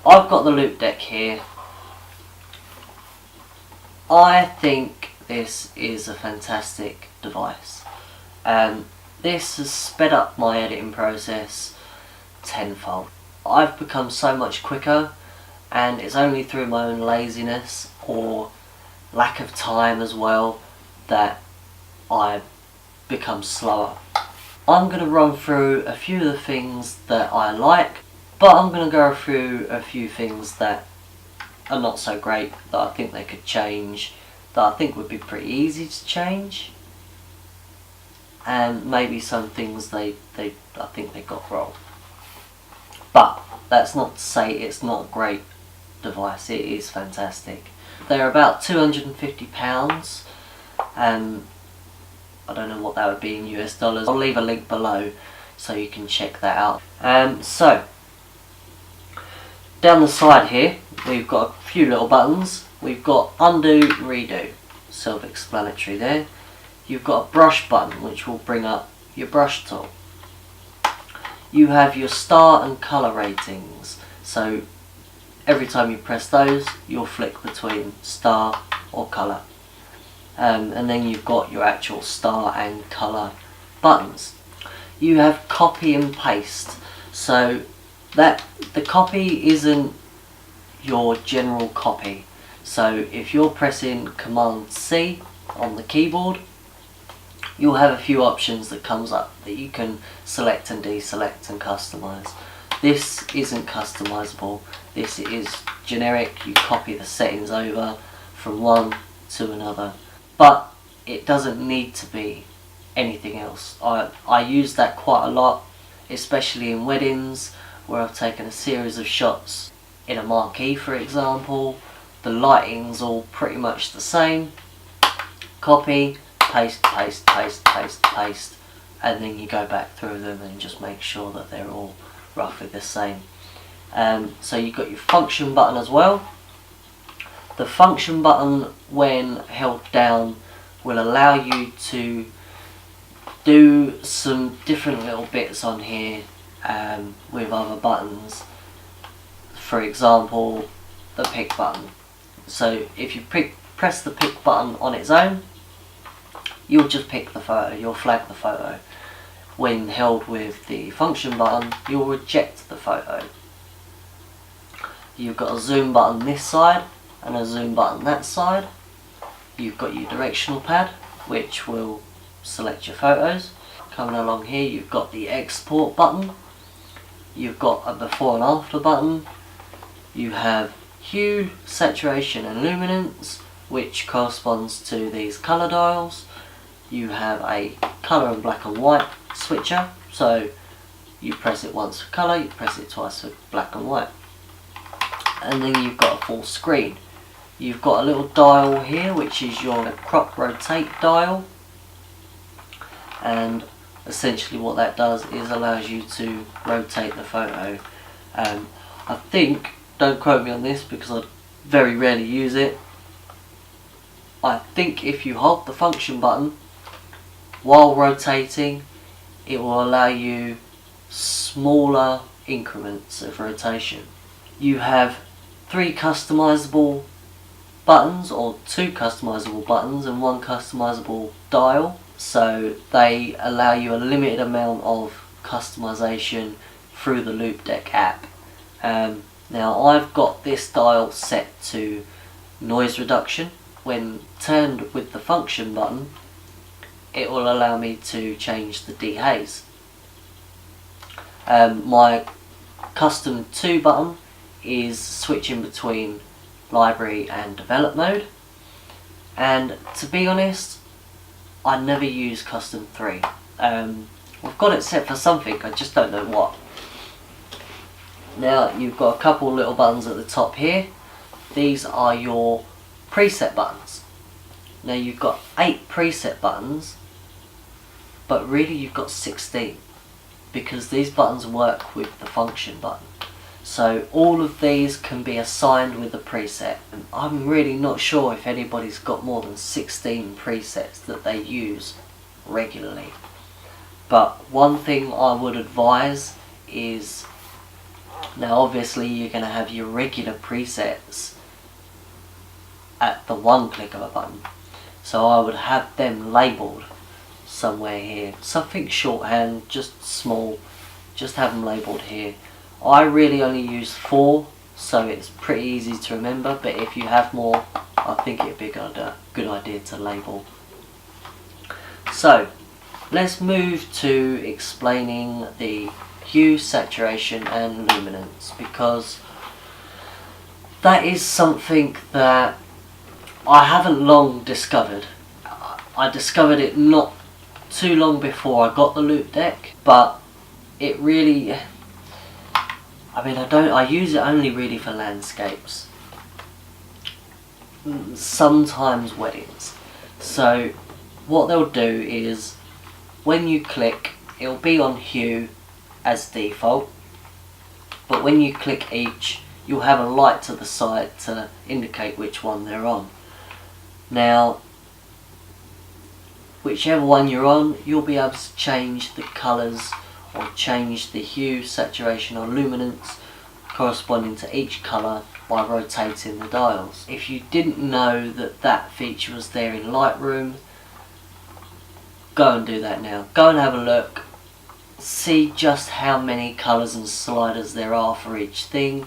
I've got the Loupedeck here. I think this is a fantastic device. This has sped up my editing process tenfold. I've become so much quicker, and it's only through my own laziness or lack of time as well that I become slower. I'm going to run through a few of the things that I like, but I'm going to go through a few things that are not so great, that I think they could change, that I think would be pretty easy to change, and maybe some things I think they got wrong. But that's not to say it's not a great device. It is fantastic. They're about £250. I don't know what that would be in US dollars. I'll leave a link below so you can check that out. So down the side here we've got a few little buttons. We've got undo, redo, self-explanatory there. You've got a brush button which will bring up your brush tool. You have your star and colour ratings, so every time you press those you'll flick between star or colour. And then you've got your actual star and colour buttons. You have copy and paste, so that the copy isn't your general copy. So if you're pressing Command C on the keyboard, you'll have a few options that comes up that you can select and deselect and customize. This isn't customizable. This is generic. You copy the settings over from one to another, but it doesn't need to be anything else. I use that quite a lot, especially in weddings where I've taken a series of shots in a marquee, for example. The lighting's all pretty much the same. Copy, paste, paste, paste, paste, paste, and then you go back through them and just make sure that they're all roughly the same. So you've got your function button as well. The function button, when held down, will allow you to do some different little bits on here with other buttons. For example, the pick button. So if you press the pick button on its own, you'll just pick the photo, you'll flag the photo. When held with the function button, you'll reject the photo. You've got a zoom button this side and a zoom button that side. You've got your directional pad, which will select your photos. Coming along here, you've got the export button. You've got a before and after button. You have hue, saturation and luminance, which corresponds to these colour dials. You have a colour and black and white switcher, so you press it once for colour, you press it twice for black and white. And then you've got a full screen. You've got a little dial here which is your crop rotate dial, and essentially what that does is allows you to rotate the photo. I think, don't quote me on this because I very rarely use it, I think if you hold the function button while rotating, it will allow you smaller increments of rotation. You have 3 customizable buttons, or 2 customizable buttons and 1 customizable dial, so they allow you a limited amount of customization through the Loupedeck app. Now I've got this dial set to noise reduction. When turned with the function button, it will allow me to change the dehaze. My custom 2 button is switching between library and develop mode, and to be honest, I never use custom 3. I've got it set for something, I just don't know what. Now you've got a couple little buttons at the top here. These are your preset buttons. Now you've got 8 preset buttons, but really you've got 16, because these buttons work with the function button. So all of these can be assigned with a preset, and I'm really not sure if anybody's got more than 16 presets that they use regularly. But one thing I would advise is Now obviously you're going to have your regular presets at the one click of a button, so I would have them labelled somewhere here, something shorthand, just small, just have them labelled here. I really only use 4, so it's pretty easy to remember, but if you have more, I think it'd be a good idea to label. So let's move to explaining the hue, saturation and luminance, because that is something that I haven't long discovered. I discovered it not too long before I got the Loupedeck, but it really, I use it only really for landscapes, sometimes weddings. So what they'll do is, when you click, it'll be on hue as default, but when you click each, you'll have a light to the side to indicate which one they're on. Now whichever one you're on, you'll be able to change the colours or change the hue, saturation or luminance corresponding to each colour by rotating the dials. If you didn't know that that feature was there in Lightroom, go and do that now. Go and have a look, see just how many colours and sliders there are for each thing,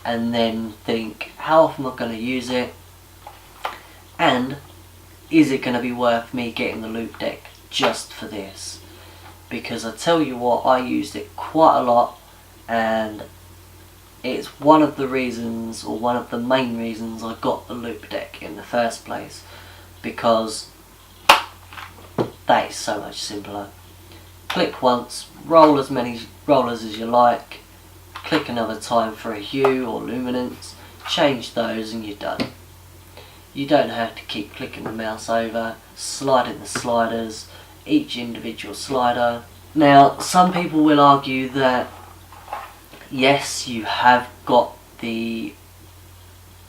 and then think, how often am I going to use it, and is it going to be worth me getting the Loupedeck just for this? Because I tell you what, I used it quite a lot, and it's one of the reasons, or one of the main reasons, I got the Loupedeck in the first place, because that is so much simpler. Click once, roll as many rollers as you like, click another time for a hue or luminance, change those and you're done. You don't have to keep clicking the mouse over, sliding the sliders, each individual slider. Now some people will argue that yes, you have got the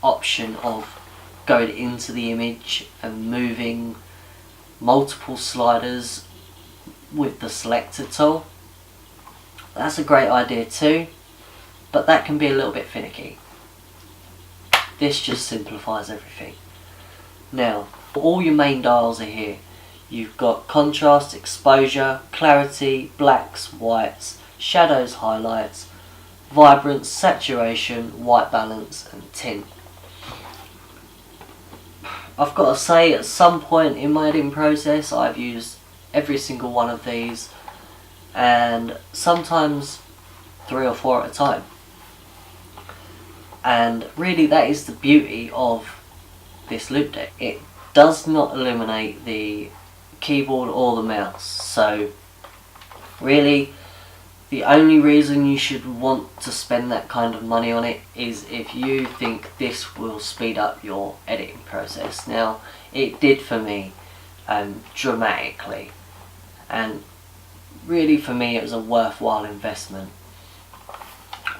option of going into the image and moving multiple sliders with the selector tool. That's a great idea too, but that can be a little bit finicky. This just simplifies everything. Now, all your main dials are here. You've got contrast, exposure, clarity, blacks, whites, shadows, highlights, vibrance, saturation, white balance and tint. I've got to say, at some point in my editing process I've used every single one of these, and sometimes 3 or 4 at a time. And really that is the beauty of this Loupedeck. It does not illuminate the keyboard or the mouse, so really the only reason you should want to spend that kind of money on it is if you think this will speed up your editing process. Now it did for me dramatically, and really for me it was a worthwhile investment.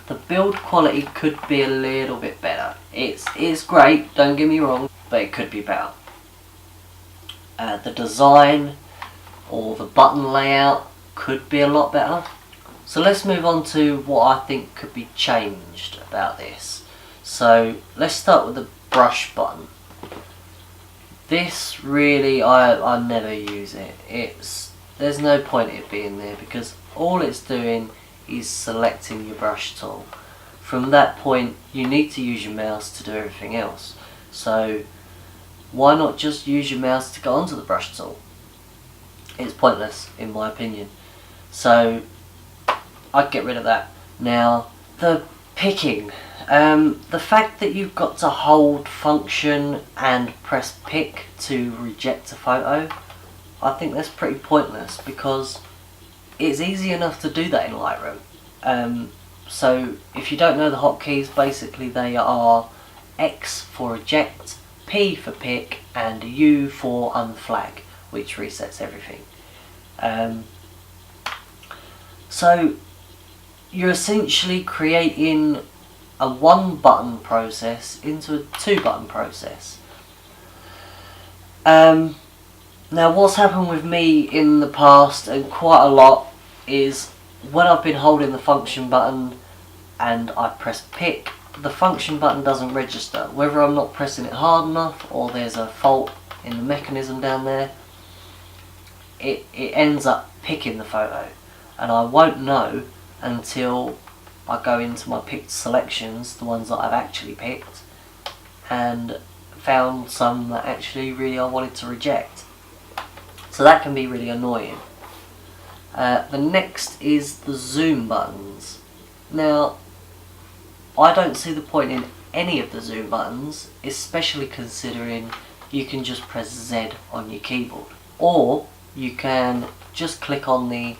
The build quality could be a little bit better. It's great, don't get me wrong, but it could be better. The design or the button layout could be a lot better. So let's move on to what I think could be changed about this. So let's start with the brush button. This really, I never use it. There's no point in it being there, because all it's doing is selecting your brush tool. From that point you need to use your mouse to do everything else. So why not just use your mouse to go onto the brush tool? It's pointless in my opinion. So I'd get rid of that. Now the picking, the fact that you've got to hold function and press pick to reject a photo, I think that's pretty pointless, because it's easy enough to do that in Lightroom. So if you don't know the hotkeys, basically they are X for eject, P for pick and U for unflag, which resets everything. So you're essentially creating a 1-button process into a 2-button process. Now what's happened with me in the past, and quite a lot, is when I've been holding the function button, and I press pick, the function button doesn't register. Whether I'm not pressing it hard enough or there's a fault in the mechanism down there, it ends up picking the photo, and I won't know until I go into my picked selections, the ones that I've actually picked, and found some that actually really I wanted to reject. So that can be really annoying. The next is the zoom buttons. Now, I don't see the point in any of the zoom buttons, especially considering you can just press Z on your keyboard, or you can just click on the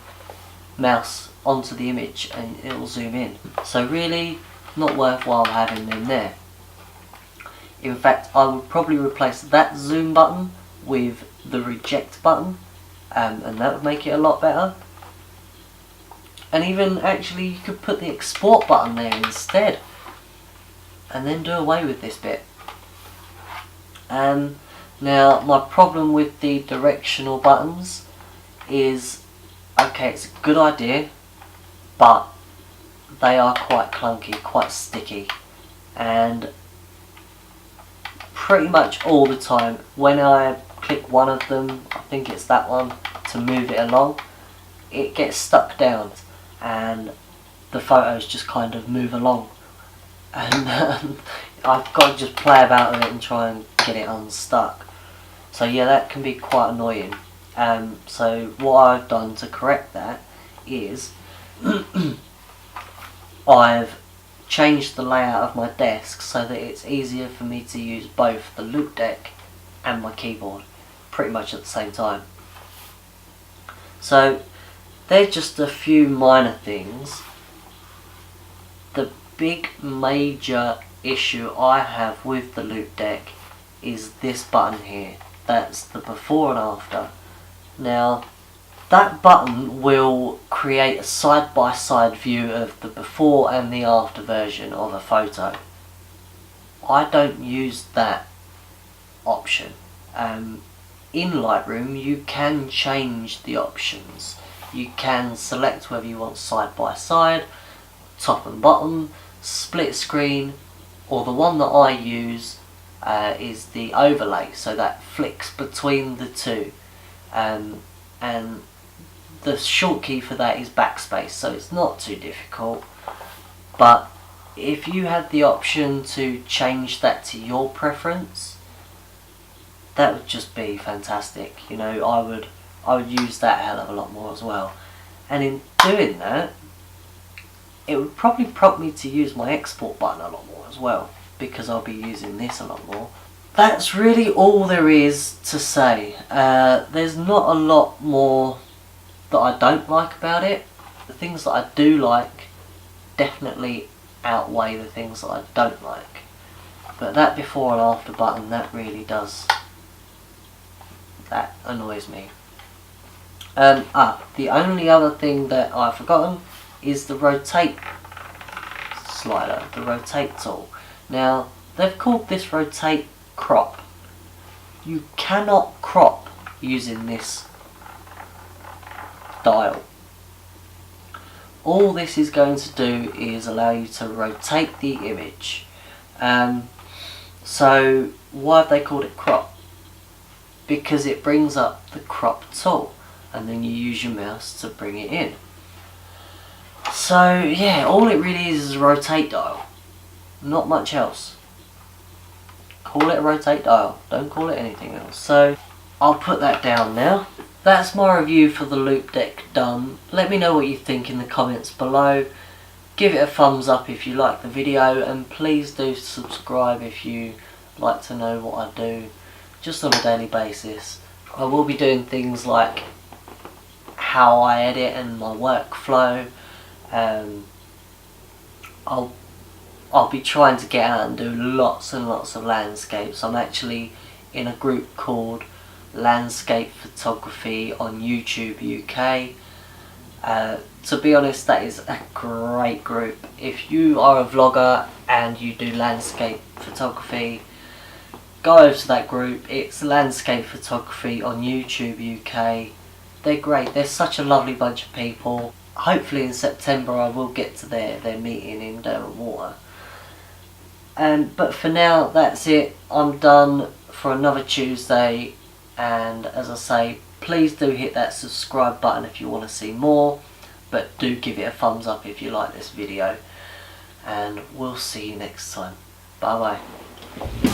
mouse onto the image and it will zoom in. So really not worthwhile having them there. In fact, I would probably replace that zoom button with the reject button, and that would make it a lot better. And even actually you could put the export button there instead, and then do away with this bit. Now my problem with the directional buttons is, okay, it's a good idea, but they are quite clunky, quite sticky, and pretty much all the time when I click one of them, I think it's that one, to move it along, it gets stuck down and the photos just kind of move along, and I've got to just play about with it and try and get it unstuck. So yeah, that can be quite annoying. So what I've done to correct that is I've changed the layout of my desk so that it's easier for me to use both the Loupedeck and my keyboard pretty much at the same time. So they're just a few minor things. The big major issue I have with the Loupedeck is this button here. That's the before and after. Now that button will create a side-by-side view of the before and the after version of a photo. I don't use that option. In Lightroom you can change the options. You can select whether you want side-by-side, top and bottom, split screen, or the one that I use is the overlay, so that flicks between the two. And the short key for that is backspace, so it's not too difficult. But if you had the option to change that to your preference, that would just be fantastic. You know, I would use that a hell of a lot more as well. And in doing that, it would probably prompt me to use my export button a lot more as well, because I'll be using this a lot more. That's really all there is to say. There's not a lot more that I don't like about it. The things that I do like definitely outweigh the things that I don't like. But that before and after button, that really does, that annoys me. The only other thing that I've forgotten is the rotate slider, the rotate tool. Now, they've called this rotate crop. You cannot crop using this dial. All this is going to do is allow you to rotate the image. So why have they called it crop? Because it brings up the crop tool, and then you use your mouse to bring it in. So yeah, all it really is a rotate dial, not much else. Call it a rotate dial, don't call it anything else. So I'll put that down now. That's my review for the Loupedeck done. Let me know what you think in the comments below. Give it a thumbs up if you like the video, and please do subscribe if you like to know what I do just on a daily basis. I will be doing things like how I edit and my workflow. I'll be trying to get out and do lots and lots of landscapes. I'm actually in a group called Landscape Photography on YouTube UK. To be honest, that is a great group. If you are a vlogger and you do landscape photography, go over to that group. It's Landscape Photography on YouTube UK. They're great. They're such a lovely bunch of people. hopefully in September I will get to their meeting in Derwent Water. But for now, that's it. I'm done for another Tuesday, and as I say, please do hit that subscribe button if you want to see more, but do give it a thumbs up if you like this video, and we'll see you next time. Bye bye.